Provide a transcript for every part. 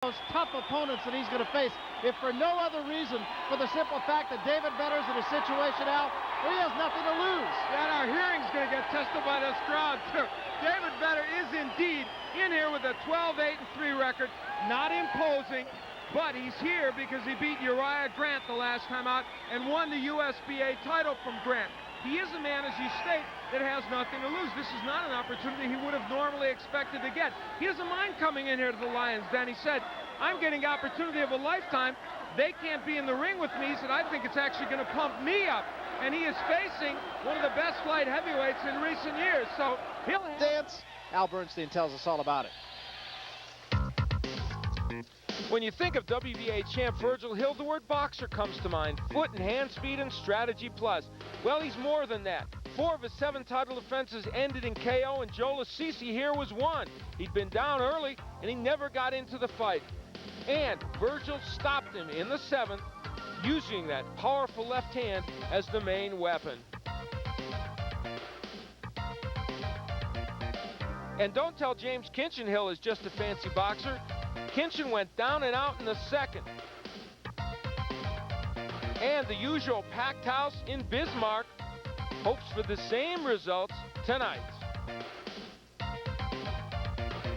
Most tough opponents that he's going to face, if for no other reason, for the simple fact that David Vedder's in a situation now where he has nothing to lose. Yeah, and our hearing's going to get tested by this crowd, too. David Vedder is indeed in here with a 12-8-3 record, not imposing, but he's here because he beat Uriah Grant the last time out and won the USBA title from Grant. He is a man, as you state, that has nothing to lose. This is not an opportunity he would have normally expected to get. He doesn't mind coming in here to the Lions. Then he said, I'm getting opportunity of a lifetime. They can't be in the ring with me. He said, I think it's actually going to pump me up. And he is facing one of the best light heavyweights in recent years. So he'll have... Dance. Al Bernstein tells us all about it. When you think of WBA champ Virgil Hill, the word boxer comes to mind. Foot and hand speed and strategy plus. Well, he's more than that. 4 of his 7 title defenses ended in KO, and Joe Lasisi here was one. He'd been down early, and he never got into the fight. And Virgil stopped him in the 7th, using that powerful left hand as the main weapon. And don't tell James Kinchin Hill is just a fancy boxer. Kinchin went down and out in the 2nd. And the usual packed house in Bismarck hopes for the same results tonight.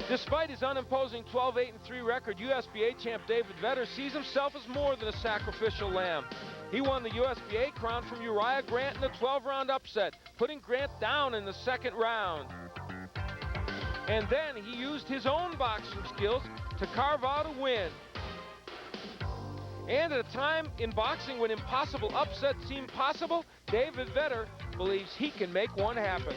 Despite his unimposing 12-8-3 record, USBA champ David Vedder sees himself as more than a sacrificial lamb. He won the USBA crown from Uriah Grant in a 12-round upset, putting Grant down in the 2nd round. And then he used his own boxing skills to carve out a win. And at a time in boxing when impossible upsets seem possible, David Vedder believes he can make one happen.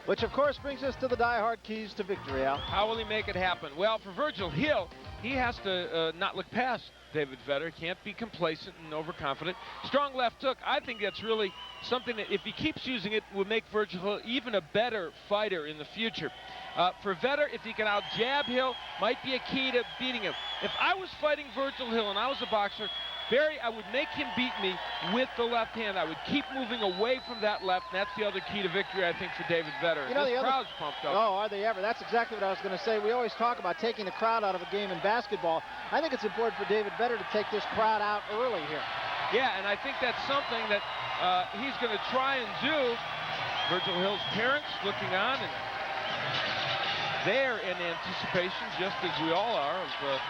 Which, of course, brings us to the die-hard keys to victory, Al. How will he make it happen? Well, for Virgil Hill, he has to not look past David Vedder. Can't be complacent and overconfident. Strong left hook, I think that's really something that, if he keeps using it, will make Virgil Hill even a better fighter in the future. For Vedder, if he can out-jab Hill, might be a key to beating him. If I was fighting Virgil Hill and I was a boxer, Barry, I would make him beat me with the left hand. I would keep moving away from that left, and that's the other key to victory, I think, for David Vedder. You know, this crowd's pumped up. Oh, are they ever? That's exactly what I was going to say. We always talk about taking the crowd out of a game in basketball. I think it's important for David Vedder to take this crowd out early here. Yeah, and I think that's something that he's going to try and do. Virgil Hill's parents looking on, and they're in anticipation, just as we all are, of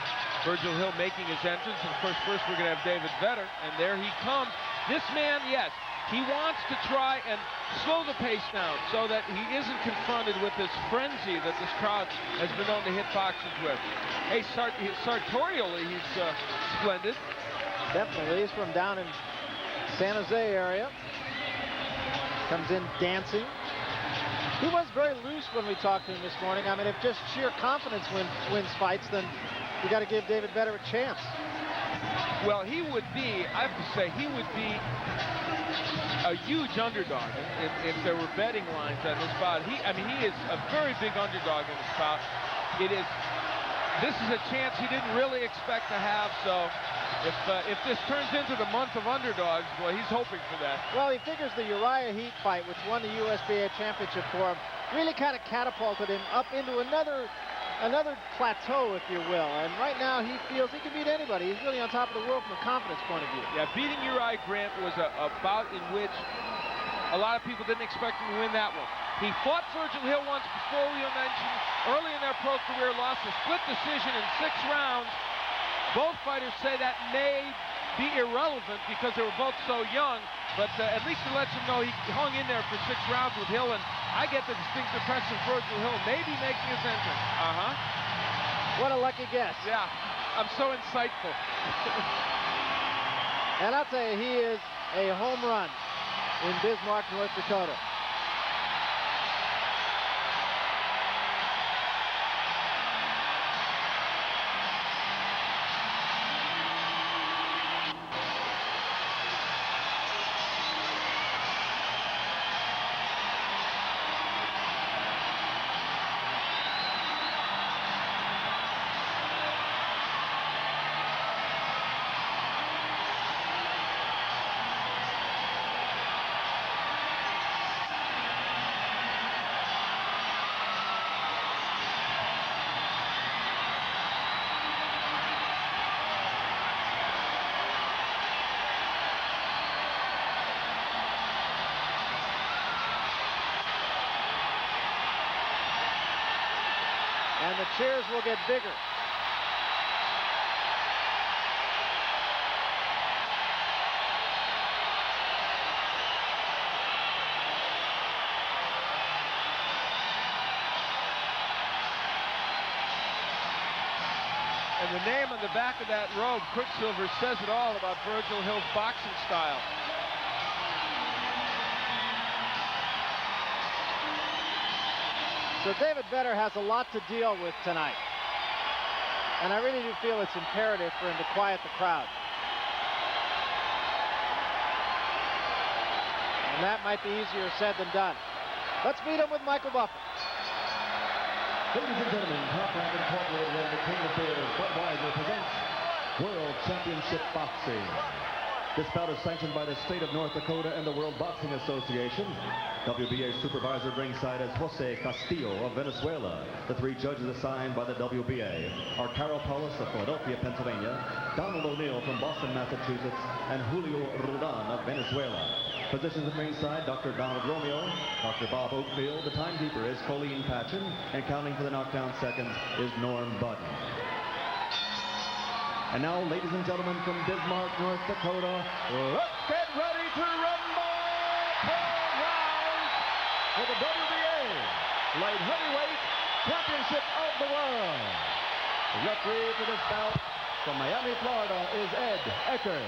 Virgil Hill making his entrance. And of course, first we're going to have David Vedder, and there he comes. This man, yes, he wants to try and slow the pace down so that he isn't confronted with this frenzy that this crowd has been known to hit boxers with. Hey, sartorially, he's splendid. Definitely. He's from down in San Jose area. Comes in dancing. He was very loose when we talked to him this morning. I mean, if just sheer confidence wins fights, then you got to give David Vedder a chance. Well, he would be, I have to say, he would be a huge underdog if there were betting lines on this bout. He is a very big underdog in this bout. This is a chance he didn't really expect to have, so if this turns into the month of underdogs, boy, he's hoping for that. Well, he figures the Uriah Heat fight, which won the USBA championship for him, really kind of catapulted him up into another plateau, if you will. And right now, he feels he can beat anybody. He's really on top of the world from a confidence point of view. Yeah, beating Uriah Grant was a bout in which a lot of people didn't expect him to win that one. He fought Virgil Hill once before, we mentioned, early in their pro career, lost a split decision in 6 rounds. Both fighters say that may be irrelevant because they were both so young, but at least it lets him know he hung in there for 6 rounds with Hill, and I get the distinct impression Virgil Hill may be making his entrance. What a lucky guess. Yeah, I'm so insightful. And I'll tell you, he is a home run in Bismarck, North Dakota. And the cheers will get bigger. And the name on the back of that robe, Quicksilver, says it all about Virgil Hill's boxing style. So David Vedder has a lot to deal with tonight. And I really do feel it's imperative for him to quiet the crowd. And that might be easier said than done. Let's meet him with Michael Buffer. Ladies and gentlemen, Top-Rank Incorporated and the King of Beers, Budweiser presents World Championship Boxing. This bout is sanctioned by the state of North Dakota and the World Boxing Association. WBA supervisor at ringside is Jose Castillo of Venezuela. The 3 judges assigned by the WBA are Carol Paulus of Philadelphia, Pennsylvania, Donald O'Neill from Boston, Massachusetts, and Julio Roldan of Venezuela. Positions at ringside, Dr. Donald Romeo, Dr. Bob Oakfield. The timekeeper is Colleen Patchen, and counting for the knockdown seconds is Norm Budden. And now, ladies and gentlemen, from Bismarck, North Dakota, let's get ready to rumble 4 rounds for the WBA Light Heavyweight Championship of the World. The referee for this bout from Miami, Florida is Ed Eckert.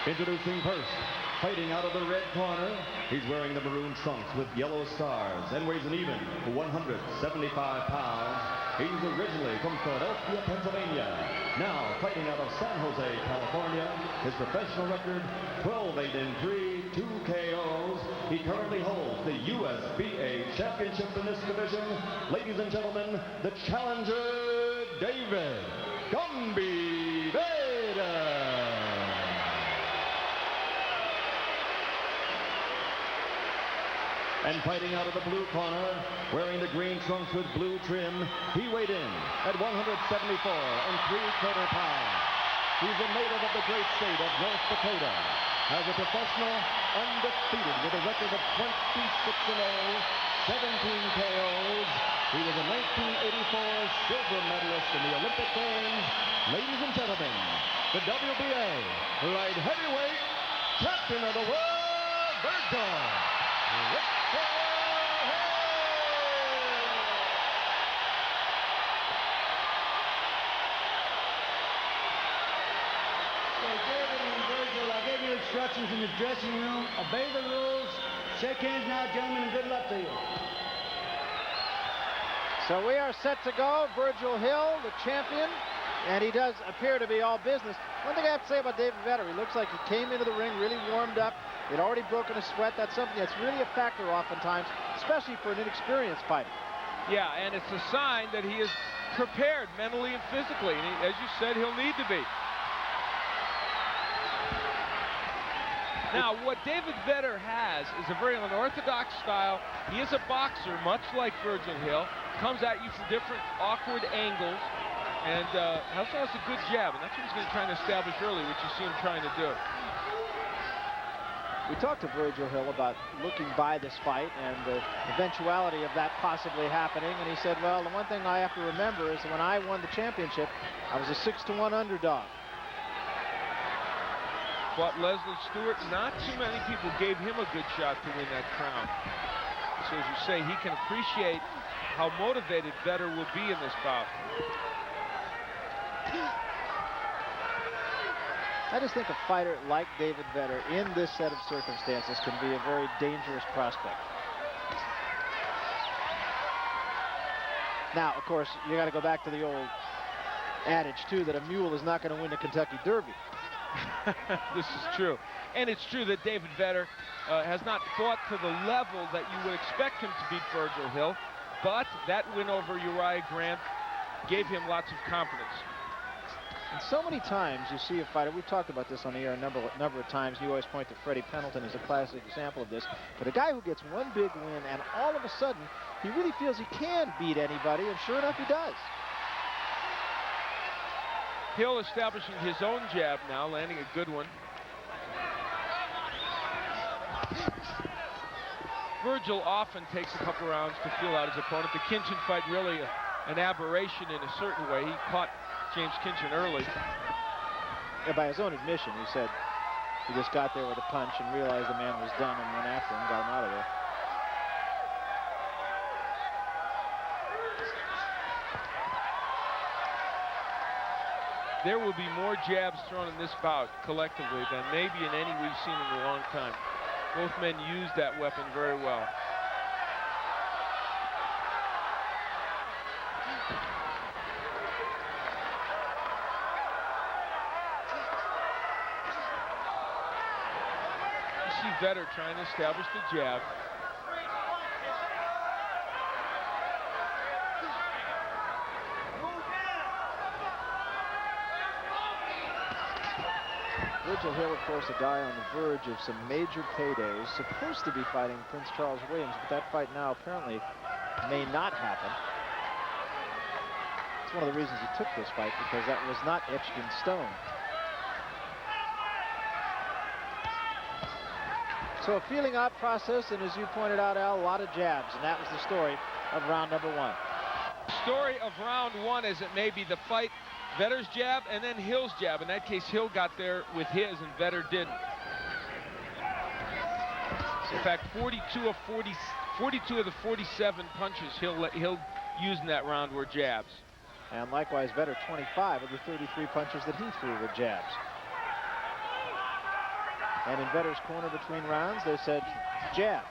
Introducing first, fighting out of the red corner, he's wearing the maroon trunks with yellow stars and weighs an even 175 pounds. He's originally from Philadelphia, Pennsylvania. Now fighting out of San Jose, California. His professional record, 12-8-3, 2 KOs. He currently holds the USBA championship in this division. Ladies and gentlemen, the challenger, David Gumby Vedder. And fighting out of the blue corner, wearing the green trunks with blue trim, he weighed in at 174 3/4 pounds. He's a native of the great state of North Dakota. As a professional, undefeated with a record of 26-0, 17 KOs. He was a 1984 silver medalist in the Olympic Games. Ladies and gentlemen, the WBA Light Heavyweight Champion of the World, Virgil. I gave you instructions in the dressing room. Obey the rules. Shake hands now, gentlemen, and good luck to you. So we are set to go. Virgil Hill, the champion, and he does appear to be all business. One thing I have to say about David Vedder, he looks like he came into the ring really warmed up. He'd already broken a sweat. That's something that's really a factor oftentimes, especially for an inexperienced fighter. Yeah, and it's a sign that he is prepared mentally and physically. And as you said, he'll need to be. Now, what David Vedder has is a very unorthodox style. He is a boxer, much like Virgil Hill. Comes at you from different awkward angles. And also has a good jab. And that's what he's going to try and establish early, which you see him trying to do. We talked to Virgil Hill about looking by this fight and the eventuality of that possibly happening. And he said, well, the one thing I have to remember is that when I won the championship, I was a 6-1 underdog. Fought Leslie Stewart. Not too many people gave him a good shot to win that crown. So as you say, he can appreciate how motivated Vedder will be in this bout. I just think a fighter like David Vedder in this set of circumstances can be a very dangerous prospect. Now, of course, you got to go back to the old adage, too, that a mule is not going to win the Kentucky Derby. This is true. And it's true that David Vedder has not fought to the level that you would expect him to beat Virgil Hill, but that win over Uriah Grant gave him lots of confidence. And so many times you see a fighter, we've talked about this on the air a number of times, you always point to Freddie Pendleton as a classic example of this, but a guy who gets one big win and all of a sudden he really feels he can beat anybody, and sure enough he does. Hill establishing his own jab now, landing a good one. Virgil often takes a couple rounds to feel out his opponent. The Kinchin fight really an aberration in a certain way. He caught James Kinchin early. Yeah, by his own admission, he said he just got there with a punch and realized the man was done and went after him, got him out of there. There will be more jabs thrown in this bout collectively than maybe in any we've seen in a long time. Both men used that weapon very well. You see Vedder trying to establish the jab. Virgil Hill, of course, a guy on the verge of some major paydays, supposed to be fighting Prince Charles Williams, but that fight now apparently may not happen. It's one of the reasons he took this fight, because that was not etched in stone. So a feeling out process, and as you pointed out, Al, a lot of jabs, and that was the story of round number one. Story of round one, as it may be, the fight, Vedder's jab and then Hill's jab. In that case, Hill got there with his and Vedder didn't. In fact, 42 of the 47 punches Hill used in that round were jabs. And likewise, Vedder, 25 of the 33 punches that he threw were jabs. And in Vedder's corner between rounds, they said jabs.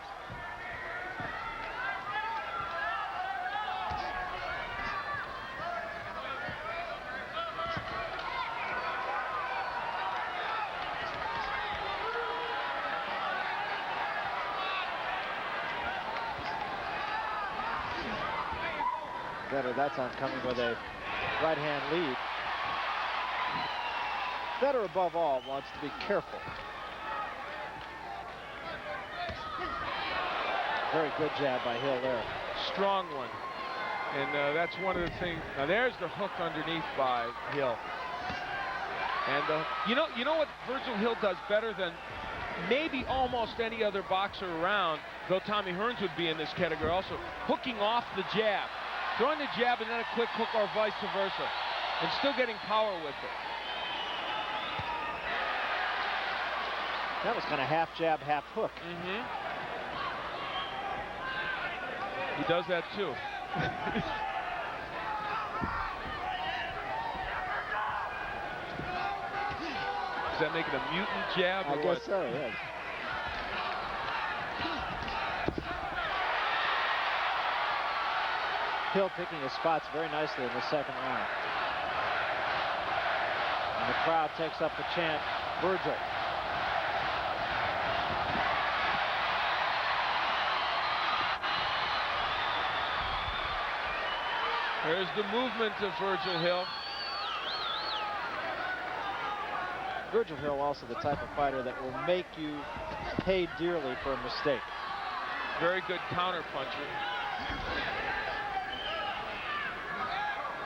Vedder, that time coming with a right-hand lead. Vedder, above all, wants to be careful. Very good jab by Hill there. Strong one. And that's one of the things. Now there's the hook underneath by Hill. And you know what Virgil Hill does better than maybe almost any other boxer around, though Tommy Hearns would be in this category also, hooking off the jab. Throwing the jab and then a quick hook or vice versa. And still getting power with it. That was kind of half jab, half hook. Mm-hmm. He does that too. Does that make it a mutant jab or I guess so, yes. Hill picking his spots very nicely in the second round. And the crowd takes up the chant, Virgil. There's the movement of Virgil Hill. Virgil Hill also the type of fighter that will make you pay dearly for a mistake. Very good counter puncher.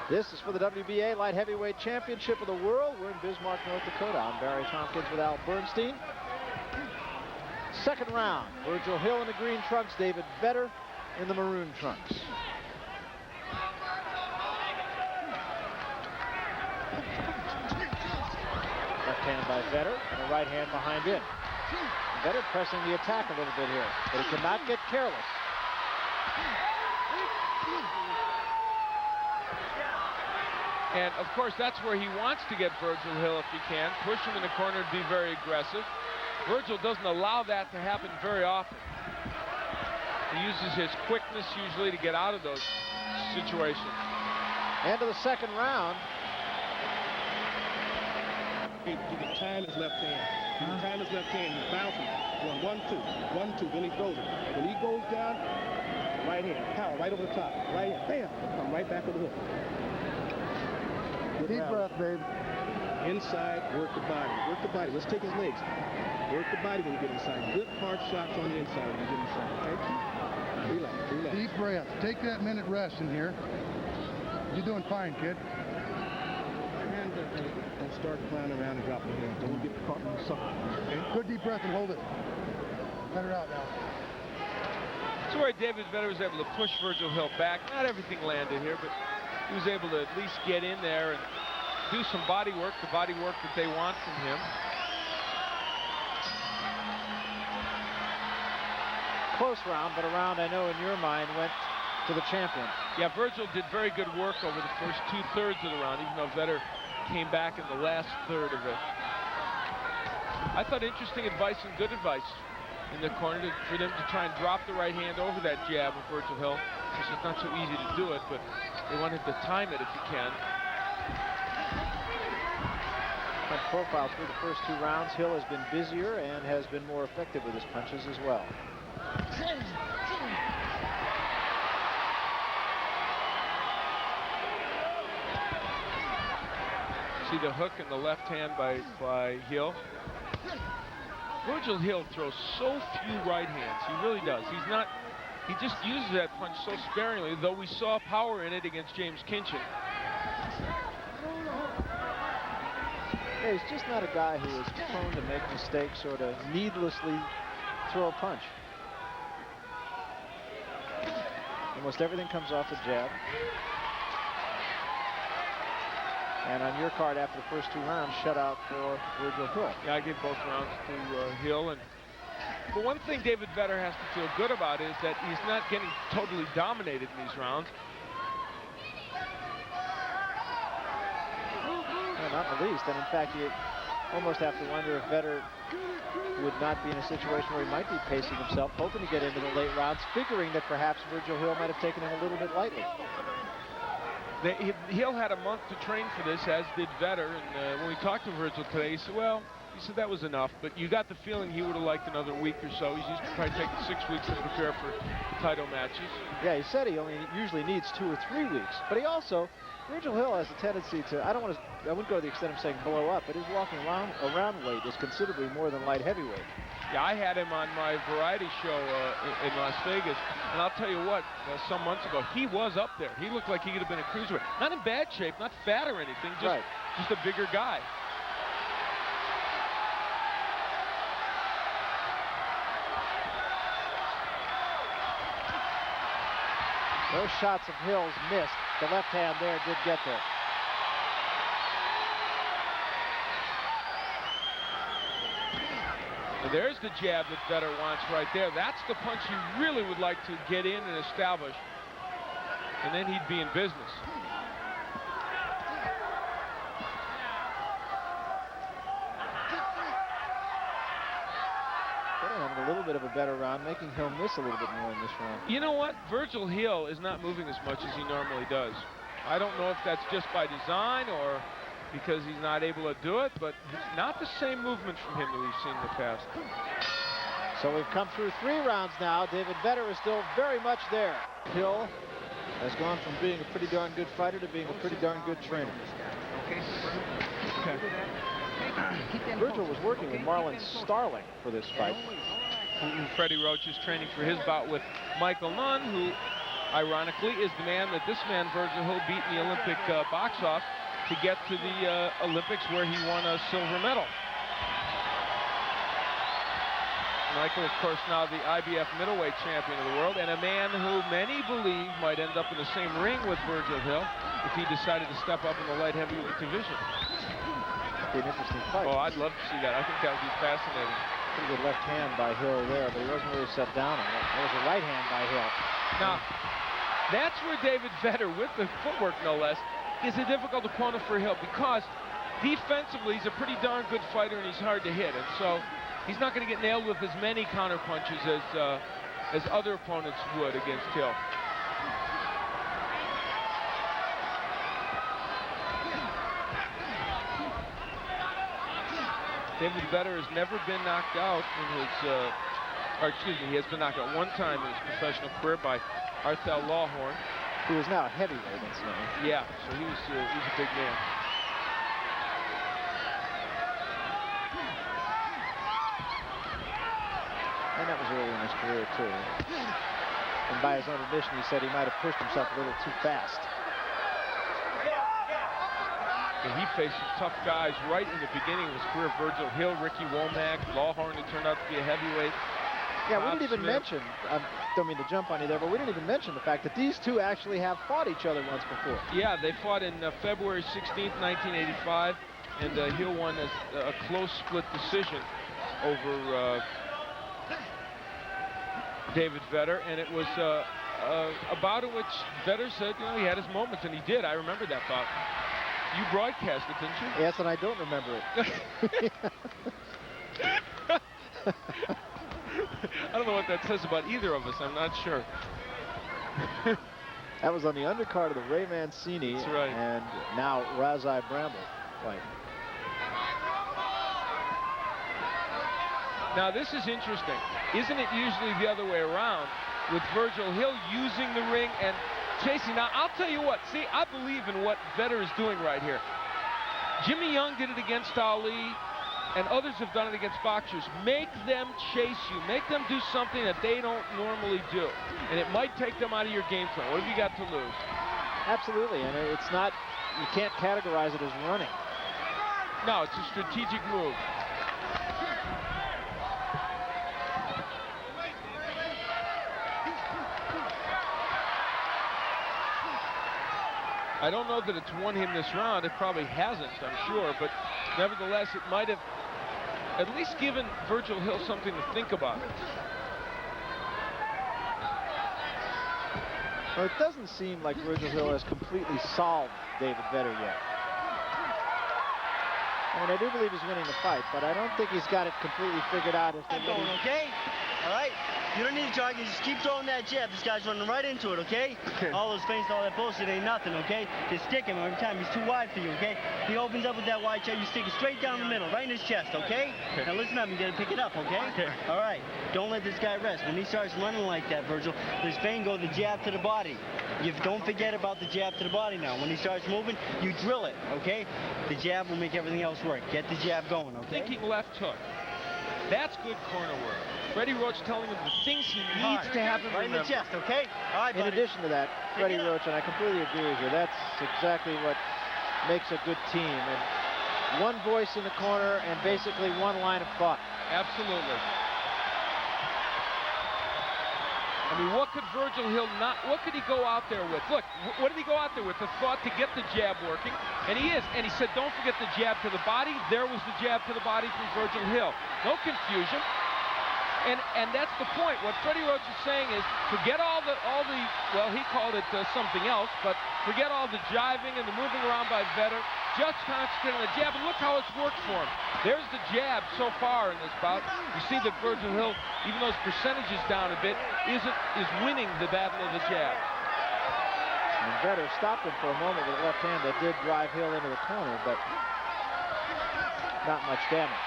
This is for the WBA Light Heavyweight Championship of the World. We're in Bismarck, North Dakota. I'm Barry Tompkins with Al Bernstein. Second round, Virgil Hill in the green trunks, David Vedder in the maroon trunks. Left hand by Vedder and a right hand behind him. Vedder pressing the attack a little bit here, but he cannot get careless. And of course, that's where he wants to get Virgil Hill if he can. Push him in the corner and be very aggressive. Virgil doesn't allow that to happen very often. He uses his quickness usually to get out of those situations. End of the second round. He can time his left hand. He can time his left hand. He's bouncing. Going 1, 2, 1, 2. Then he throws it. When he goes down, right hand, power, right over the top. Right hand, bam, come right back with the hook. Deep breath, babe. Inside, work the body. Work the body. Let's take his legs. Work the body when you get inside. Good hard shots on the inside when you get inside. Okay? Relax, relax. Deep breath. Take that minute rest in here. You're doing fine, kid. And don't start clowning around and drop the hand. Don't get caught in the sucker. Okay? Good deep breath and hold it. Let her out now. That's where David Vedder was able to push Virgil Hill back. Not everything landed here, but he was able to at least get in there and do some body work, the body work that they want from him. Close round, but a round I know in your mind went to the champion. Yeah, Virgil did very good work over the first 2/3 of the round, even though Vedder came back in the last third of it. I thought interesting advice and good advice in the corner for them to try and drop the right hand over that jab of Virgil Hill. It's just not so easy to do it, but they wanted to time it if you can. Punch profile through the first 2 rounds. Hill has been busier and has been more effective with his punches as well. See the hook in the left hand by Hill. Virgil Hill throws so few right hands. He really does. He just uses that punch so sparingly, though we saw power in it against James Kinchin. Yeah, he's just not a guy who is prone to make mistakes or to needlessly throw a punch. Almost everything comes off the jab. And on your card after the first 2 rounds, shutout for Virgil Hill. Yeah, I gave both rounds to Hill. But one thing David Vedder has to feel good about is that he's not getting totally dominated in these rounds. No, not in the least. And in fact, you almost have to wonder if Vedder would not be in a situation where he might be pacing himself, hoping to get into the late rounds, figuring that perhaps Virgil Hill might have taken him a little bit lightly. Hill had a month to train for this, as did Vedder. And when we talked to Virgil today, he said that was enough. But you got the feeling he would have liked another week or so. He's probably taking 6 weeks to prepare for title matches. Yeah, he said he only usually needs 2 or 3 weeks. But he also, Virgil Hill has a tendency to, I wouldn't go to the extent of saying blow up, but his walking around weight is considerably more than light heavyweight. Yeah, I had him on my variety show in Las Vegas, and I'll tell you what, some months ago, he was up there. He looked like he could have been a cruiserweight. Not in bad shape, not fat or anything, just a bigger guy. Those shots of Hill's missed. The left hand there did get there. And there's the jab that Vedder wants right there. That's the punch he really would like to get in and establish. And then he'd be in business. A little bit of a better round, making Hill miss a little bit more in this round. You know what? Virgil Hill is not moving as much as he normally does. I don't know if that's just by design or because he's not able to do it, but not the same movement from him that we've seen in the past. So we've come through 3 rounds now. David Vedder is still very much there. Hill has gone from being a pretty darn good fighter to being a pretty darn good trainer. Okay. Virgil was working with Marlon Starling for this fight. Freddie Roach is training for his bout with Michael Nunn, who ironically is the man that this man Virgil Hill beat in the Olympic box-off to get to the Olympics, where he won a silver medal. Michael, of course, now the IBF middleweight champion of the world, and a man who many believe might end up in the same ring with Virgil Hill if he decided to step up in the light heavyweight division. Be an interesting fight. Oh, I'd love to see that. I think that would be fascinating. Pretty good left hand by Hill there, but he wasn't really set down on it. There was a right hand by Hill. Now, that's where David Vedder, with the footwork no less, is a difficult opponent for Hill, because defensively he's a pretty darn good fighter and he's hard to hit, and so he's not going to get nailed with as many counter punches as other opponents would against Hill. David Vedder has never been knocked out in his, he has been knocked out 1 time in his professional career by Arthel Lawhorn. Who is now a heavyweight, incidentally. Yeah, so he's a big man. And that was early in his career, too. And by his own admission, he said he might have pushed himself a little too fast. And he faced some tough guys right in the beginning of his career. Virgil Hill, Ricky Womack, Lawhorn, who turned out to be a heavyweight. Yeah, we didn't even mention, I don't mean to jump on you there, but we didn't even mention the fact that these two actually have fought each other once before. Yeah, they fought in February 16th, 1985, and Hill won a close split decision over David Vedder, and it was a bout in which Vedder said, you know, he had his moments, and he did. I remember that bout. You broadcast it, didn't you? Yes, and I don't remember it. I don't know what that says about either of us. I'm not sure. That was on the undercard of the Ray Mancini. That's right. And now Razai Bramble fight. Now this is interesting. Isn't it usually the other way around with Virgil Hill using the ring and chasing? Now I'll tell you what, see, I believe in what Vedder is doing right here. Jimmy Young did it against Ali, and others have done it against boxers. Make them chase you. Make them do something that they don't normally do. And it might take them out of your game plan. What have you got to lose? Absolutely, and it's not, you can't categorize it as running. No, it's a strategic move. I don't know that it's won him this round. It probably hasn't, I'm sure, but nevertheless, it might have at least given Virgil Hill something to think about. Well, it doesn't seem like Virgil Hill has completely solved David Vedder yet. I mean, I do believe he's winning the fight, but I don't think he's got it completely figured out. If they're Going, okay? All right? You don't need to jog. You just keep throwing that jab. This guy's running right into it, okay? All those feints, all that bullshit ain't nothing, okay? Just stick him every time. He's too wide for you, okay? He opens up with that wide jab. You stick it straight down the middle, right in his chest, okay? Now listen up. You got to pick it up, okay? All right. Don't let this guy rest. When he starts running like that, Virgil, his feint go the jab to the body. You don't forget about the jab to the body now. When he starts moving, you drill it, okay? The jab will make everything else work. Get the jab going, okay? Thinking left hook. That's good corner work. Freddie Roach telling him the things he needs to have him right in the chest, okay? All right, In addition to that, Freddie Roach, and I completely agree with you, that's exactly what makes a good team. And one voice in the corner and basically one line of thought. Absolutely. I mean, what could Virgil Hill what could he go out there with? Look, what did he go out there with? The thought to get the jab working, and he is. And he said, don't forget the jab to the body. There was the jab to the body from Virgil Hill. No confusion. And that's the point. What Freddie Roach is saying is, forget all the well, he called it something else, but forget all the jiving and the moving around by Vedder. Just concentrate on the jab, and look how it's worked for him. There's the jab so far in this bout. You see that Virgil Hill, even though his percentage is down a bit, is winning the battle of the jab. And Vedder stopped him for a moment with a left hand that did drive Hill into the corner, but not much damage.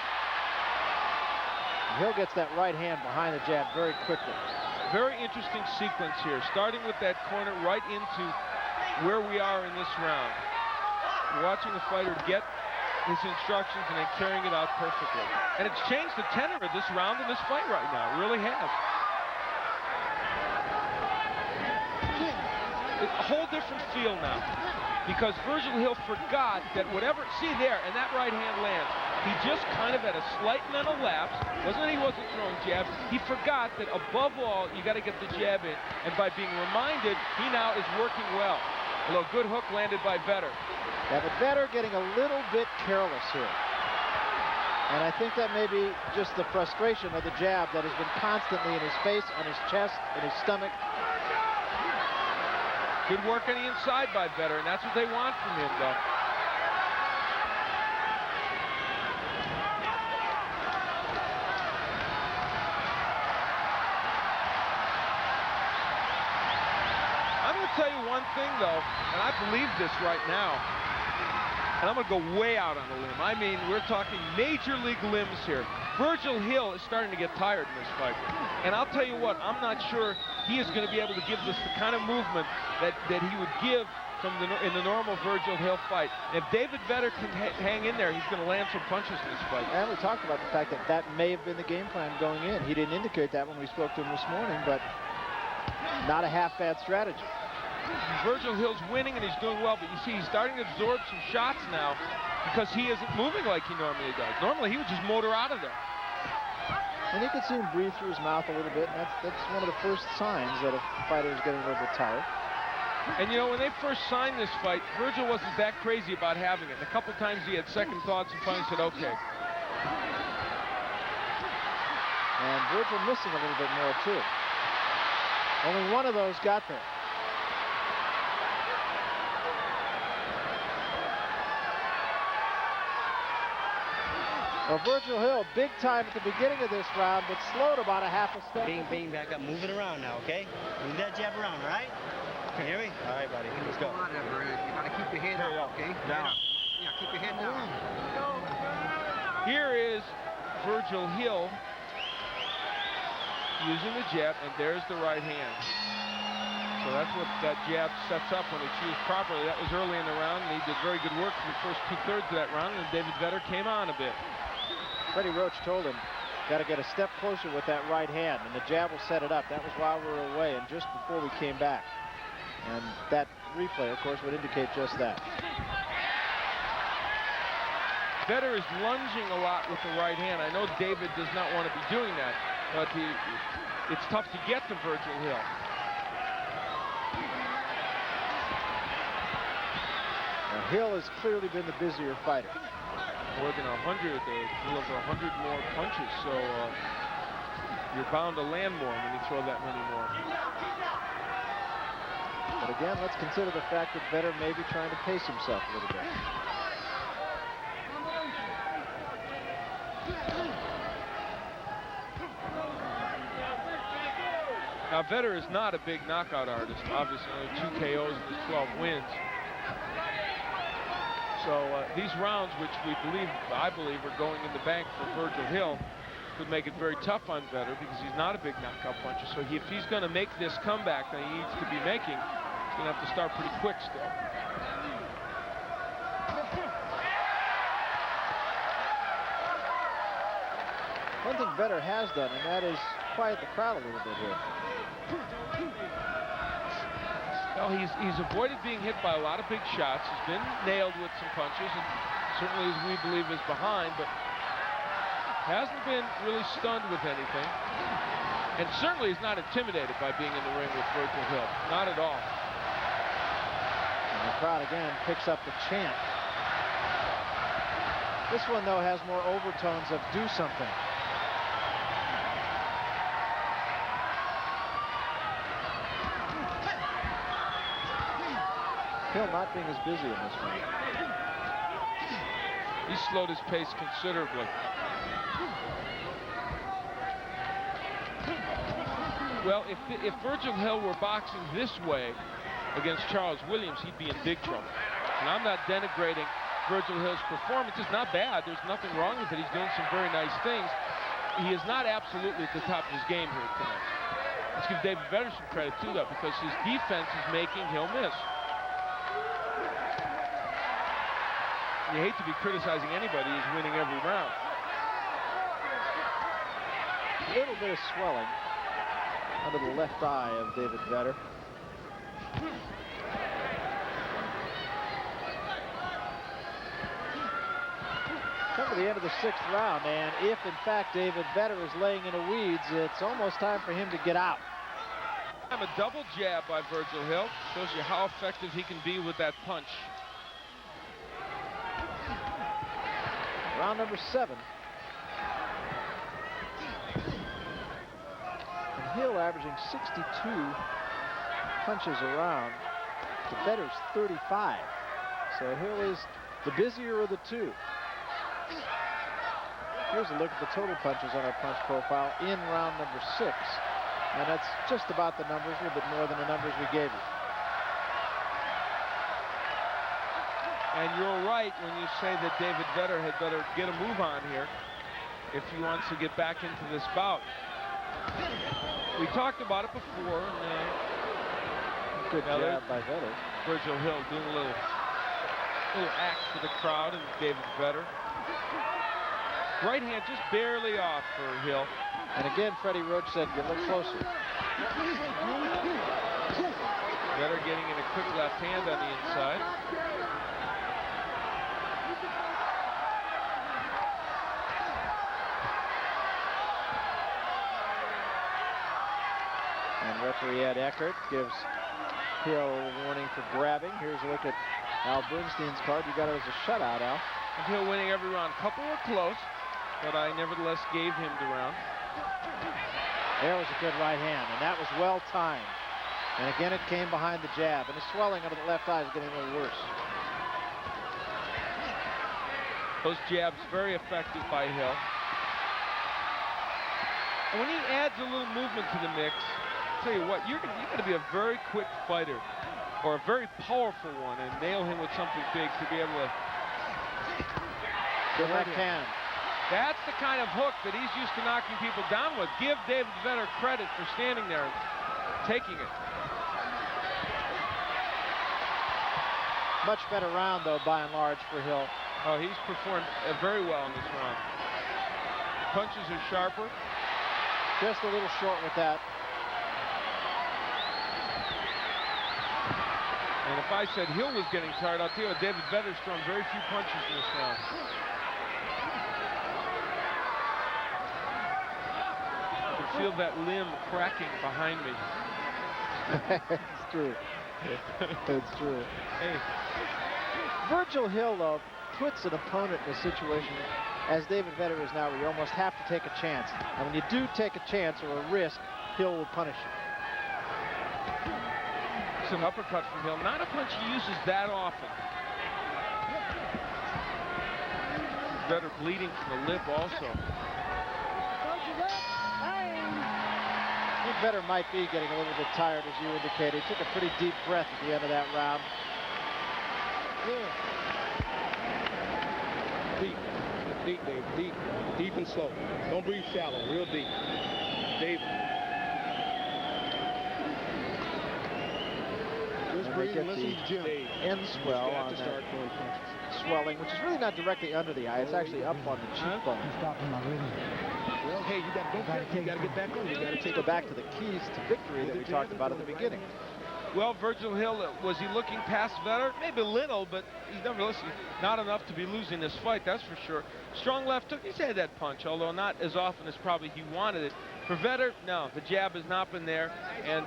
Hill gets that right hand behind the jab very quickly. Very interesting sequence here, starting with that corner right into where we are in this round. Watching the fighter get his instructions and then carrying it out perfectly. And it's changed the tenor of this round and this fight right now. It really has. It's a whole different feel now, because Virgil Hill forgot that whatever, see there, and that right hand lands. He just kind of had a slight mental lapse. Wasn't that he wasn't throwing jabs. He forgot that above all, you got to get the jab in. And by being reminded, he now is working well. Although good hook landed by Vedder. Yeah, but Vedder getting a little bit careless here. And I think that may be just the frustration of the jab that has been constantly in his face, on his chest, in his stomach. Good work on the inside by Vedder, and that's what they want from him, though. Tell you one thing though, and I believe this right now, and I'm going to go way out on a limb. I mean, we're talking major league limbs here. Virgil Hill is starting to get tired in this fight, and I'll tell you what, I'm not sure he is going to be able to give this the kind of movement that he would give in the normal Virgil Hill fight. If David Vedder can hang in there, he's going to land some punches in this fight. And we talked about the fact that that may have been the game plan going in. He didn't indicate that when we spoke to him this morning, but not a half bad strategy. Virgil Hill's winning and he's doing well, but you see he's starting to absorb some shots now because he isn't moving like he normally does. Normally he would just motor out of there. And you can see him breathe through his mouth a little bit, and that's one of the first signs that a fighter is getting a little bit tired. And you know, when they first signed this fight, Virgil wasn't that crazy about having it. A couple times he had second thoughts and finally said, okay. And Virgil missing a little bit more, too. Only one of those got there. Well, Virgil Hill, big time at the beginning of this round, but slowed about a half a step. Bing, bing, back up. Move it around now, okay? Move that jab around, all right? Can you hear me? All right, buddy. Let's go. You gotta keep your head up, okay? Down. Yeah, keep your head down. Here is Virgil Hill using the jab, and there's the right hand. So that's what that jab sets up when it's used properly. That was early in the round, and he did very good work for the first 2/3 of that round, and David Vedder came on a bit. Freddie Roach told him, got to get a step closer with that right hand, and the jab will set it up. That was while we were away and just before we came back. And that replay, of course, would indicate just that. Vedder is lunging a lot with the right hand. I know David does not want to be doing that, but it's tough to get to Virgil Hill. Now, Hill has clearly been the busier fighter. More than 100, a little over 100 more punches, so you're bound to land more when you throw that many more. But again, let's consider the fact that Vedder may be trying to pace himself a little bit. Now, Vedder is not a big knockout artist. Obviously, only 2 KOs in his 12 wins. So these rounds, which I believe, are going in the bank for Virgil Hill, could make it very tough on Vedder because he's not a big knockout puncher. So if he's going to make this comeback that he needs to be making, he's going to have to start pretty quick still. One thing Vedder has done, and that is quiet the crowd a little bit here. Well, he's avoided being hit by a lot of big shots. He's been nailed with some punches, and certainly, as we believe, is behind, but hasn't been really stunned with anything. And certainly is not intimidated by being in the ring with Virgil Hill. Not at all. And the crowd again picks up the chant. This one, though, has more overtones of do something. Hill not being as busy in this one. He slowed his pace considerably. Well, if Virgil Hill were boxing this way against Charles Williams, he'd be in big trouble. And I'm not denigrating Virgil Hill's performance. It's not bad. There's nothing wrong with it. He's doing some very nice things. He is not absolutely at the top of his game here tonight. Let's give David Vedder some credit, too, though, because his defense is making Hill miss. You hate to be criticizing anybody who's winning every round. A little bit of swelling under the left eye of David Vedder. Come to the end of the 6th round, and if in fact David Vedder is laying in the weeds, it's almost time for him to get out. A double jab by Virgil Hill shows you how effective he can be with that punch. Round number 7. And Hill averaging 62 punches a round to Vedder's 35. So Hill is the busier of the two. Here's a look at the total punches on our punch profile in round number 6. And that's just about the numbers, a little bit more than the numbers we gave you. And you're right when you say that David Vedder had better get a move on here if he wants to get back into this bout. We talked about it before. And, good jab by Vedder. Virgil Hill doing a little act for the crowd and David Vedder. Right hand just barely off for Hill. And again, Freddie Roach said, get a little closer. Vedder getting in a quick left hand on the inside. And referee Ed Eckert gives Hill a warning for grabbing. Here's a look at Al Bernstein's card. You got it as a shutout, Al. And Hill winning every round. Couple were close, but I nevertheless gave him the round. There was a good right hand, and that was well timed. And again, it came behind the jab, and the swelling under the left eye is getting a little worse. Those jabs very effective by Hill. And when he adds a little movement to the mix, I'll tell you what, you're going to be a very quick fighter, or a very powerful one, and nail him with something big to be able to. Good left hand. That's the kind of hook that he's used to knocking people down with. Give David Vedder credit for standing there and taking it. Much better round, though, by and large, for Hill. Oh, he's performed very well in this round. Punches are sharper. Just a little short with that. And if I said Hill was getting tired, I'll tell you what, David Vedder's thrown very few punches in this round. I can feel that limb cracking behind me. It's true. It's true. Hey. Virgil Hill, though, puts an opponent in a situation, as David Vedder is now, where you almost have to take a chance. And when you do take a chance or a risk, Hill will punish you. It's an uppercut from Hill. Not a punch he uses that often. Vedder bleeding from the lip also. I think Vedder might be getting a little bit tired, as you indicated. He took a pretty deep breath at the end of that round. Deep, Dave, deep. Deep and slow. Don't breathe shallow, real deep. Dave. Just breathe and listen to Jim. End swell on that swelling, which is really not directly under the eye. It's actually up on the cheekbone. Well, hey, you got to get back on. You got to take Go back to the keys to victory that we talked about at the beginning. Well, Virgil Hill, was he looking past Vedder? Maybe a little, but he's nevertheless not enough to be losing this fight, that's for sure. Strong left hook, he's had that punch, although not as often as probably he wanted it. For Vedder, no, the jab has not been there, and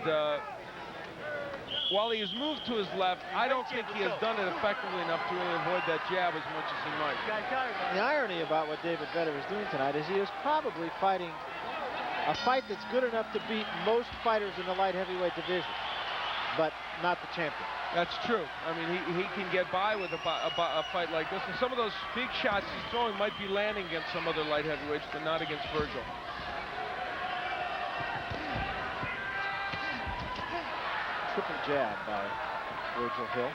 while he has moved to his left, I don't think he has done it effectively enough to really avoid that jab as much as he might. The irony about what David Vedder is doing tonight is he is probably fighting a fight that's good enough to beat most fighters in the light heavyweight division, but not the champion. That's true. I mean, he can get by with a fight like this, and some of those big shots he's throwing might be landing against some other light heavyweights, but not against Virgil. Triple jab by Virgil Hill.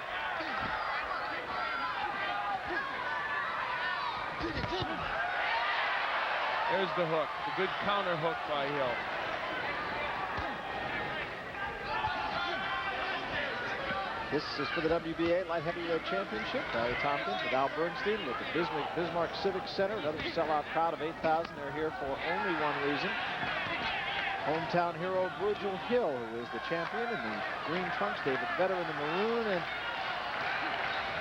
There's the hook, the good counter hook by Hill. This is for the WBA Light Heavyweight Championship. Barry Tompkins with Al Bernstein with the Bismarck Civic Center. Another sellout crowd of 8,000. They're here for only one reason. Hometown hero Virgil Hill, who is the champion in the green trunks. David Vedder in the maroon. And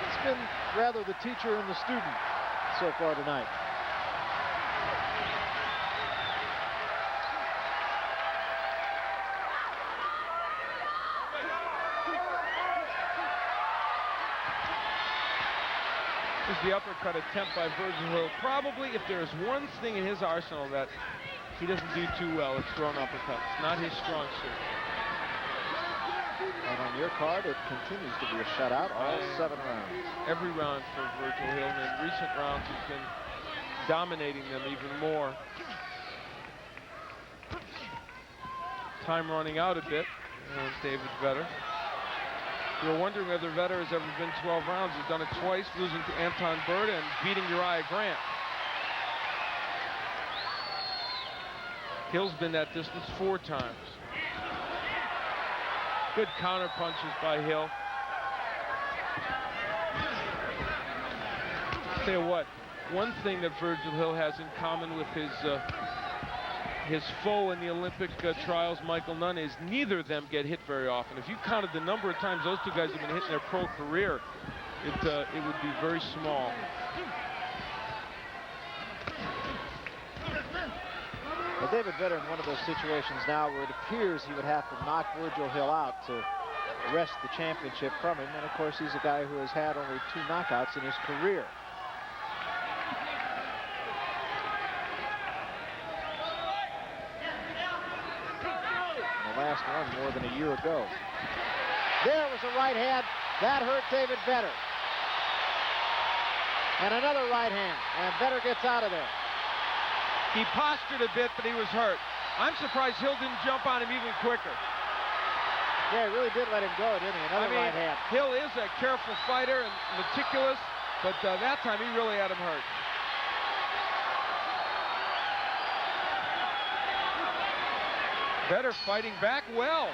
it's been rather the teacher and the student so far tonight. This is the uppercut attempt by Virgil Hill. Probably, if there is one thing in his arsenal that he doesn't do too well, it's throwing uppercuts. Not his strong suit. And on your card, it continues to be a shutout, all 7 rounds. Every round for Virgil Hill, and in recent rounds he's been dominating them even more. Time running out a bit, David Vedder. We were wondering whether Vedder has ever been 12 rounds. He's done it twice, losing to Anton Berta and beating Uriah Grant. Hill's been that distance 4 times. Good counter punches by Hill. Tell you what, one thing that Virgil Hill has in common with his foe in the Olympic trials, Michael Nunn, is neither of them get hit very often. If you counted the number of times those two guys have been hit in their pro career, it would be very small. But David Vedder in one of those situations now where it appears he would have to knock Virgil Hill out to wrest the championship from him. And of course, he's a guy who has had only 2 knockouts in his career. The last one more than a year ago. There was a right hand. That hurt David Vedder. And another right hand. And Vedder gets out of there. He postured a bit, but he was hurt. I'm surprised Hill didn't jump on him even quicker. Yeah, he really did let him go, didn't he? Another right hand. Hill is a careful fighter and meticulous, but that time he really had him hurt. Vedder fighting back well.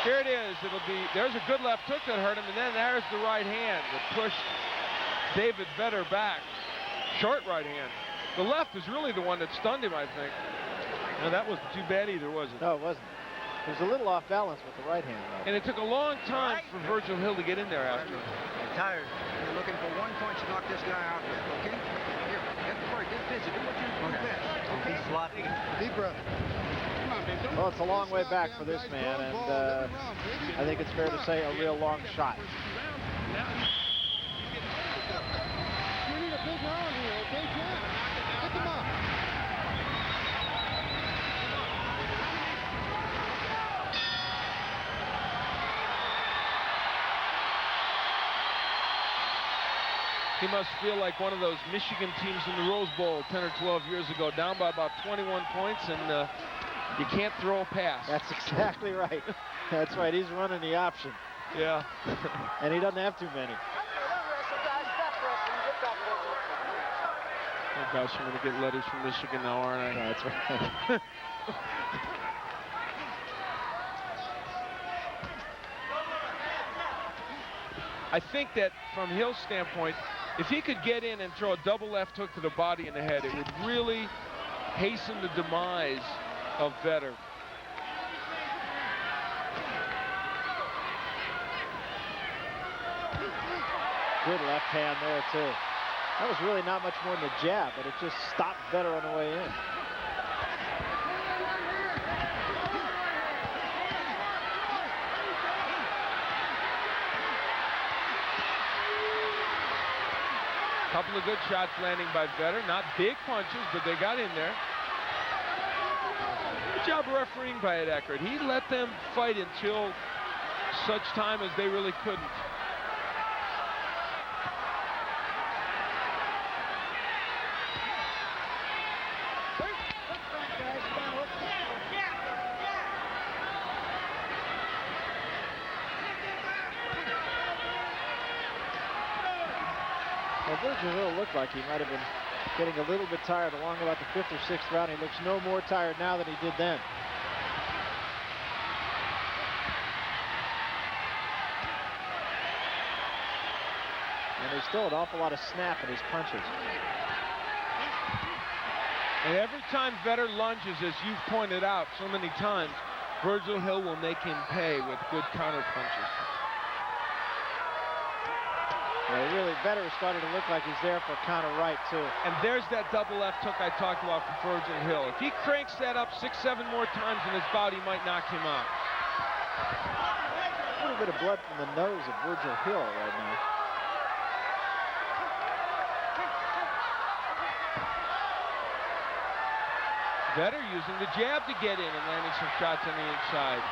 Here it is. There's a good left hook that hurt him, and then there's the right hand that pushed David Vedder back. Short right hand. The left is really the one that stunned him, I think. No, that wasn't too bad either, was it? No, it wasn't. It was a little off balance with the right hand, though. And it took a long time for Virgil Hill to get in there after. I'm tired. You're looking for one punch to knock this guy out with, okay? Here, get the break, get busy, do what you do best, okay? He's sloppy. Deep breath. Well, it's a long way back for this man, and I think it's fair to say a real long shot. You need a big round here, okay, Jack? Pick him up. He must feel like one of those Michigan teams in the Rose Bowl 10 or 12 years ago, down by about 21 points, and you can't throw a pass. That's exactly right. That's right. He's running the option. Yeah. And he doesn't have too many. Oh gosh, I'm going to get letters from Michigan now, aren't I? That's right. I think that from Hill's standpoint, if he could get in and throw a double left hook to the body and the head, it would really hasten the demise of Vedder. Good left hand there, too. That was really not much more than a jab, but it just stopped Vedder on the way in. Couple of good shots landing by Vedder. Not big punches, but they got in there. Good job refereeing by Ed Eckert. He let them fight until such time as they really couldn't. Well, Virgil Hill looked like he might have been getting a little bit tired along about the 5th or 6th round. He looks no more tired now than he did then. And there's still an awful lot of snap in his punches. And every time Vedder lunges, as you've pointed out so many times, Virgil Hill will make him pay with good counter punches. Yeah, really, Vedder is starting to look like he's there for counter right, too. And there's that double left hook I talked about for Virgil Hill. If he cranks that up 6, 7 more times in his bout, he might knock him out. A little bit of blood from the nose of Virgil Hill right now. Vedder using the jab to get in and landing some shots on the inside.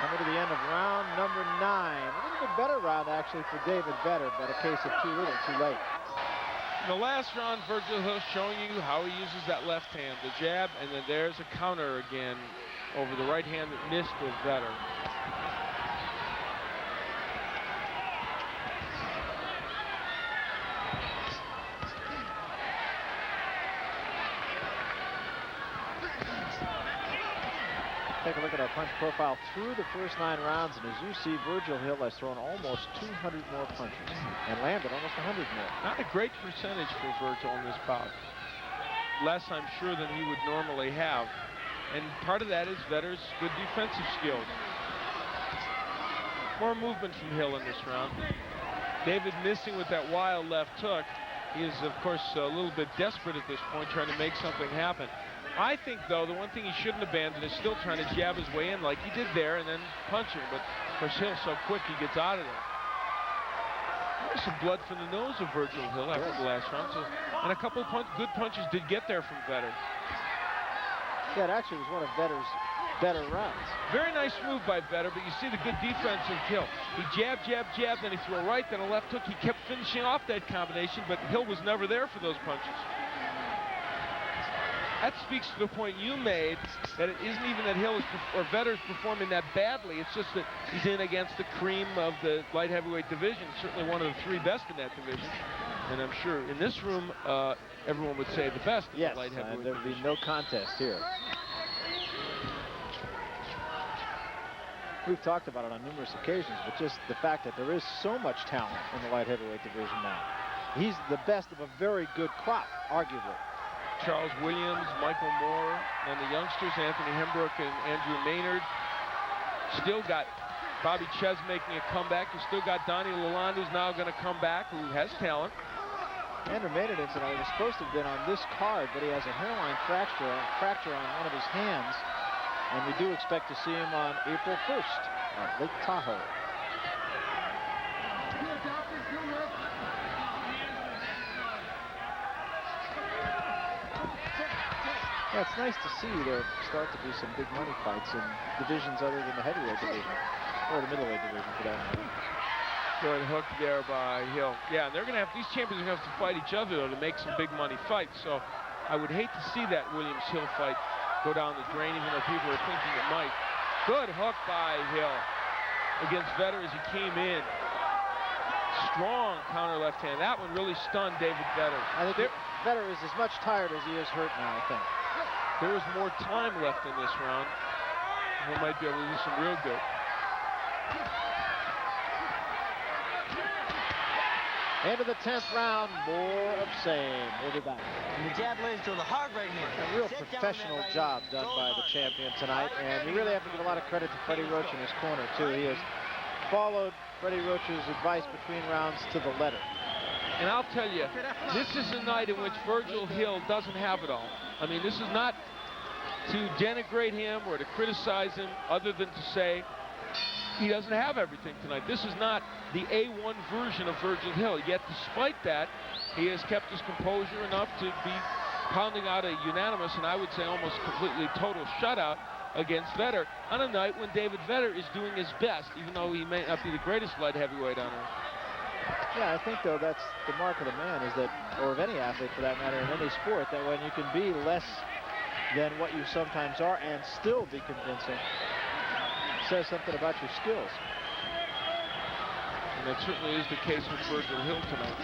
Coming to the end of round number 9. A little bit better round, actually, for David Vedder, but a case of too little, too late. In the last round, Virgil Hill showing you how he uses that left hand, the jab, and then there's a counter again over the right hand that missed with Vedder. Take a look at our punch profile through the first 9 rounds, and as you see, Virgil Hill has thrown almost 200 more punches and landed almost 100 more. Not a great percentage for Virgil in this bout. Less, I'm sure, than he would normally have. And part of that is Vedder's good defensive skills. More movement from Hill in this round. David missing with that wild left hook. He is, of course, a little bit desperate at this point, trying to make something happen. I think, though, the one thing he shouldn't abandon is still trying to jab his way in like he did there and then punch him. But, of course, Hill's so quick he gets out of there. There's some blood from the nose of Virgil Hill after the last round. So, and a couple of good punches did get there from Vedder. Yeah, it actually was one of Vedder's better rounds. Very nice move by Vedder, but you see the good defense of Hill. He jab, jab, jab, then he threw a right, then a left hook. He kept finishing off that combination, but Hill was never there for those punches. That speaks to the point you made, that it isn't even that Hill is or Vedder's performing that badly. It's just that he's in against the cream of the light heavyweight division, certainly one of the 3 best in that division. And I'm sure in this room, everyone would say the best in the light heavyweight there would be division. no contest here. We've talked about it on numerous occasions, but just the fact that there is so much talent in the light heavyweight division now. He's the best of a very good crop, arguably. Charles Williams, Michael Moore, and the youngsters, Anthony Hembrook and Andrew Maynard. Still got Bobby Ches making a comeback. You still got Donnie Lalonde, who's now going to come back, who has talent. Andrew Maynard, incidentally, was supposed to have been on this card, but he has a hairline fracture on one of his hands. And we do expect to see him on April 1st at Lake Tahoe. Yeah, it's nice to see there start to be some big money fights in divisions other than the heavyweight division, or the middleweight division for that matter. Good hook there by Hill. Yeah, they're going to have, these champions are going to have to fight each other, though, to make some big money fights. So I would hate to see that Williams-Hill fight go down the drain, even though people are thinking it might. Good hook by Hill against Vedder as he came in. Strong counter left hand. That one really stunned David Vedder. I think Vedder is as much tired as he is hurt now, I think. There was more time left in this round. He might be able to do some real good. Into the 10th round, more of same. We'll be back. And the jab lands to the heart right here. A real professional job done by the champion tonight, and you really have to give a lot of credit to Freddie Roach in his corner, too. He has followed Freddie Roach's advice between rounds to the letter. And I'll tell you, this is a night in which Virgil Hill doesn't have it all. I mean, this is not to denigrate him or to criticize him, other than to say he doesn't have everything tonight. This is not the A1 version of Virgil Hill. Yet, despite that, he has kept his composure enough to be pounding out a unanimous, and I would say almost completely total shutout against Vedder on a night when David Vedder is doing his best, even though he may not be the greatest light heavyweight on earth. Yeah, I think, though, that's the mark of the man, is that, or of any athlete for that matter, in any sport, that when you can be less than what you sometimes are and still be convincing, says something about your skills. And that certainly is the case with Virgil Hill tonight.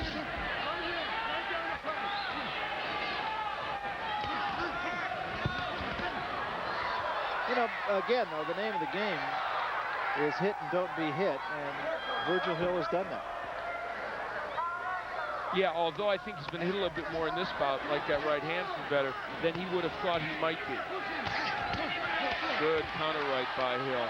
You know, again, though, the name of the game is hit and don't be hit, and Virgil Hill has done that. Yeah, although I think he's been hit a little bit more in this bout, like that right hand from Vedder, than he would have thought he might be. Good counter right by Hill.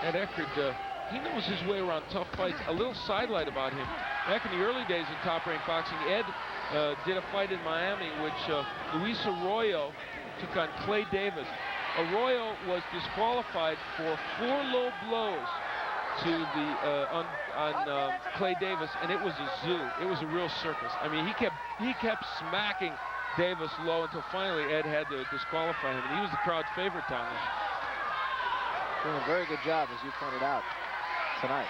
Ed Eckert, he knows his way around tough fights. A little sidelight about him. Back in the early days of top-ranked boxing, Ed did a fight in Miami in which Luis Arroyo took on Clay Davis. Arroyo was disqualified for 4 low blows to the on Clay Davis, and it was a zoo. It was a real circus. I mean, he kept smacking Davis low until finally Ed had to disqualify him, and he was the crowd's favorite down there. Doing a very good job, as you pointed out, tonight.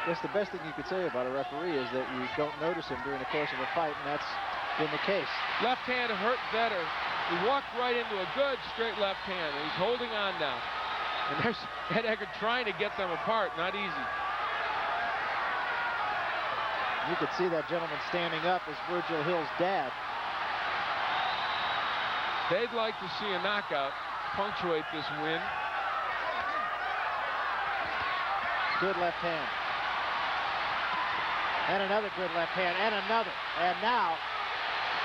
I guess the best thing you could say about a referee is that you don't notice him during the course of a fight, and that's been the case. Left hand hurt Vedder. He walked right into a good straight left hand, and he's holding on now. And there's Ed Eckert trying to get them apart. Not easy. You could see that gentleman standing up as Virgil Hill's dad. They'd like to see a knockout punctuate this win. Good left hand. And another good left hand, and another. And now,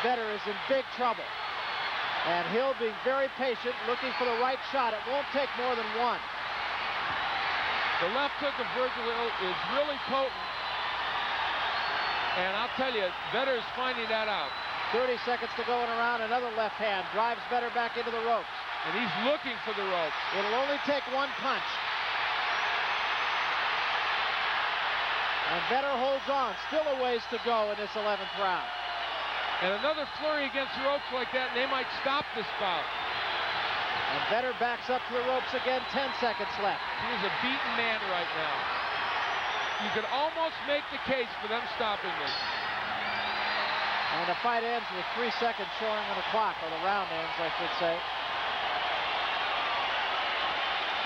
Vedder is in big trouble. And Hill being very patient, looking for the right shot. It won't take more than one. The left hook of Virgil Hill is really potent. And I'll tell you, Vedder is finding that out. 30 seconds to go in a round. Another left hand drives Vedder back into the ropes. And he's looking for the ropes. It'll only take one punch. And Vedder holds on. Still a ways to go in this 11th round. And another flurry against the ropes like that, and they might stop this bout. And Vedder backs up to the ropes again. 10 seconds left. He is a beaten man right now. You could almost make the case for them stopping this. And the fight ends with 3 seconds showing on the clock, or the round ends, I should say.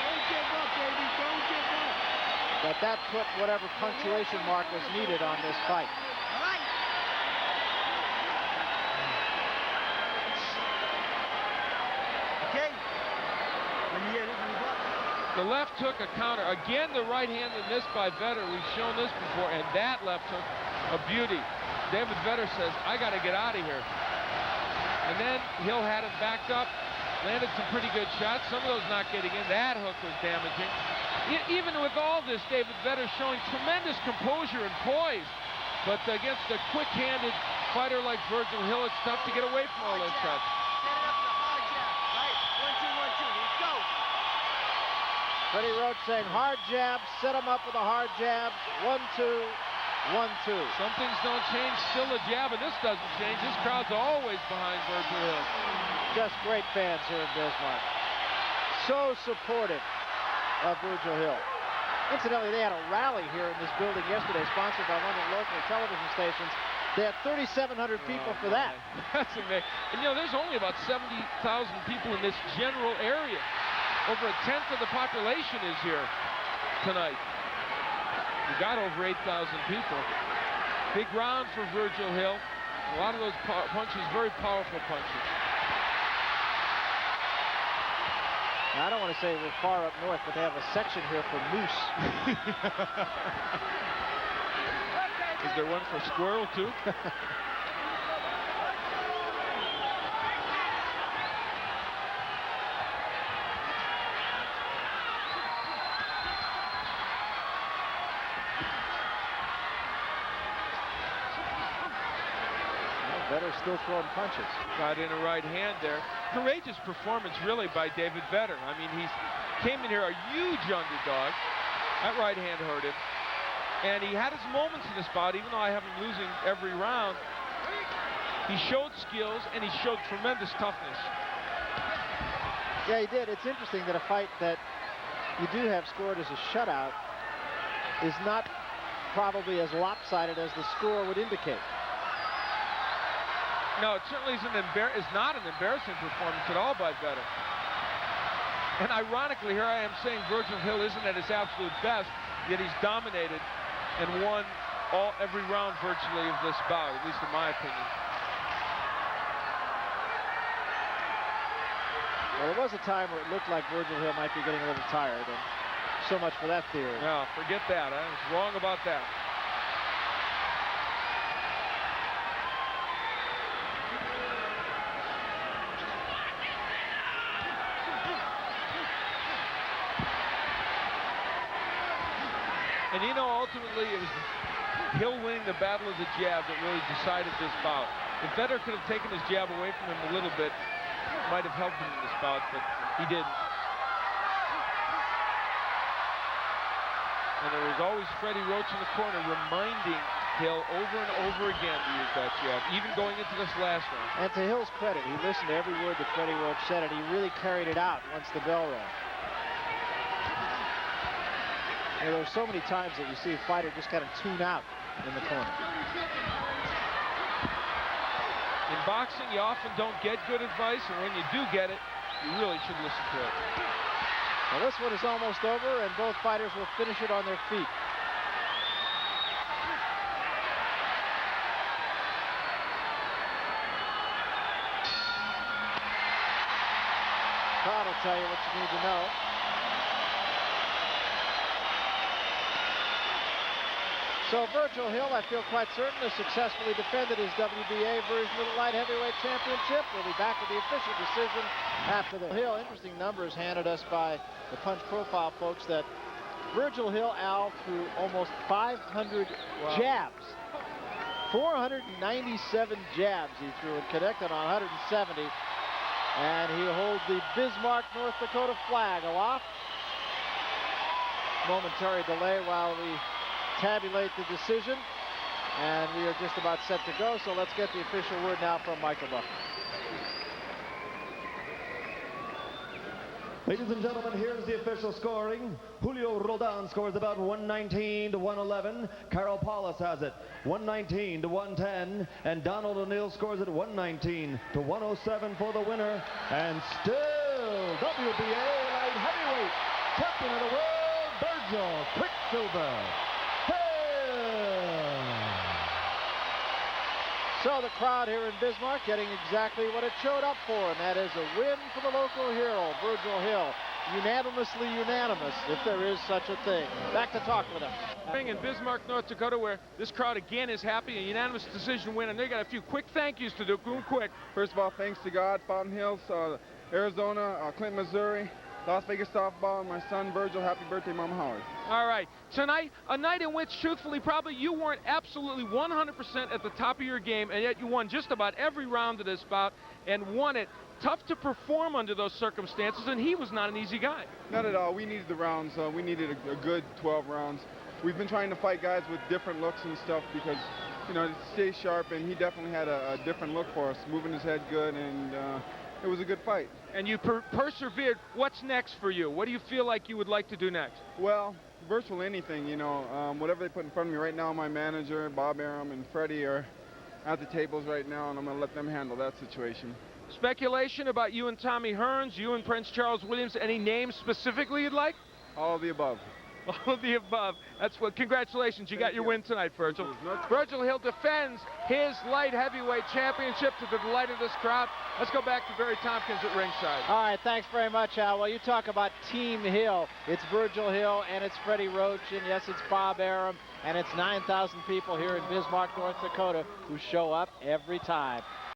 Don't give up, baby. Don't give up. But that put whatever punctuation mark was needed on this fight. Okay. When you get it, when you block. The left hook a counter. Again, the right hand that missed by Vedder. We've shown this before, and that left hook, a beauty. David Vedder says, I got to get out of here. And then Hill had him backed up, landed some pretty good shots. Some of those not getting in. That hook was damaging. Even with all this, David Vedder showing tremendous composure and poise. But against a quick-handed fighter like Virgil Hill, it's tough to get away from all those shots. Set it up with a hard jab. Right. 1, 2, 1, 2. Let's go. Freddie Roach saying hard jab, set him up with a hard jab. 1, 2, 1, 2. Some things don't change, still a jab, and this doesn't change. This crowd's always behind Virgil Hill. Just great fans here in Bismarck. So supportive of Virgil Hill. Incidentally, they had a rally here in this building yesterday, sponsored by one of the local television stations. They had 3,700 people for that. That's amazing. And you know, there's only about 70,000 people in this general area. Over a tenth of the population is here tonight. We got over 8,000 people. Big round for Virgil Hill. A lot of those punches, very powerful punches. Now, I don't want to say we're far up north, but they have a section here for moose. Is there one for squirrel, too? Vedder's still throwing punches. Got in a right hand there. Courageous performance, really, by David Vedder. I mean, he came in here a huge underdog. That right hand hurt him. And he had his moments in this bout, even though I have him losing every round. He showed skills, and he showed tremendous toughness. Yeah, he did. It's interesting that a fight that you do have scored as a shutout is not probably as lopsided as the score would indicate. No, it certainly is not an embarrassing performance at all by Vedder. And ironically, here I am saying Virgil Hill isn't at his absolute best, yet he's dominated and won every round virtually of this bout, at least in my opinion. Well, there was a time where it looked like Virgil Hill might be getting a little tired, and so much for that theory. No, forget that. I was wrong about that. And you know, ultimately, it was Hill winning the battle of the jab that really decided this bout. If Vedder could have taken his jab away from him a little bit, it might have helped him in this bout, but he didn't. And there was always Freddie Roach in the corner reminding Hill over and over again to use that jab, even going into this last round. And to Hill's credit, he listened to every word that Freddie Roach said, and he really carried it out once the bell rang. You know, there's so many times that you see a fighter just kind of tune out in the corner. In boxing, you often don't get good advice, and when you do get it, you really should listen to it. Well, this one is almost over, and both fighters will finish it on their feet. crowd will tell you what you need to know. So Virgil Hill, I feel quite certain, has successfully defended his WBA version of the light heavyweight championship. We'll be back with the official decision after the Hill. Interesting numbers handed us by the Punch Profile folks that Virgil Hill, Al, threw almost 500 jabs. 497 jabs he threw and connected on 170. And he holds the Bismarck, North Dakota flag aloft. Momentary delay while we tabulate the decision, and we are just about set to go, so let's get the official word now from Michael Buffett. Ladies and gentlemen, here's the official scoring. Julio Roldan scores about 119 to 111. Carol Paulus has it 119 to 110, and Donald O'Neill scores it 119 to 107 for the winner, and still WBA light heavyweight champion of the world, Virgil Quicksilver. So the crowd here in Bismarck getting exactly what it showed up for, and that is a win for the local hero, Virgil Hill. Unanimously unanimous, if there is such a thing. Back to talk with him. In Bismarck, North Dakota, where this crowd again is happy, a unanimous decision win, and they got a few quick thank yous to do. Go quick. First of all, thanks to God, Fountain Hills, Arizona, Clinton, Missouri, Las Vegas softball, and my son Virgil. Happy birthday, Mama Howard. All right, tonight, a night in which, truthfully, probably you weren't absolutely 100% at the top of your game, and yet you won just about every round of this bout and won it. Tough to perform under those circumstances, and he was not an easy guy. Not at all. We needed the rounds. We needed a good 12 rounds. We've been trying to fight guys with different looks and stuff because, you know, to stay sharp, and he definitely had a different look for us, moving his head good, and it was a good fight. And you persevered. What's next for you? What do you feel like you would like to do next? Well, virtually anything, you know. Whatever they put in front of me right now, my manager, Bob Arum, and Freddie are at the tables right now, and I'm going to let them handle that situation. Speculation about you and Tommy Hearns, you and Prince Charles Williams. Any names specifically you'd like? All of the above. All of the above. That's what. Congratulations, you got your win tonight, Virgil. Virgil Hill defends his light heavyweight championship to the delight of this crowd. Let's go back to Barry Tompkins at ringside. All right, thanks very much, Al. Well, you talk about Team Hill. It's Virgil Hill, and it's Freddie Roach, and yes, it's Bob Arum, and it's 9,000 people here in Bismarck, North Dakota, who show up every time.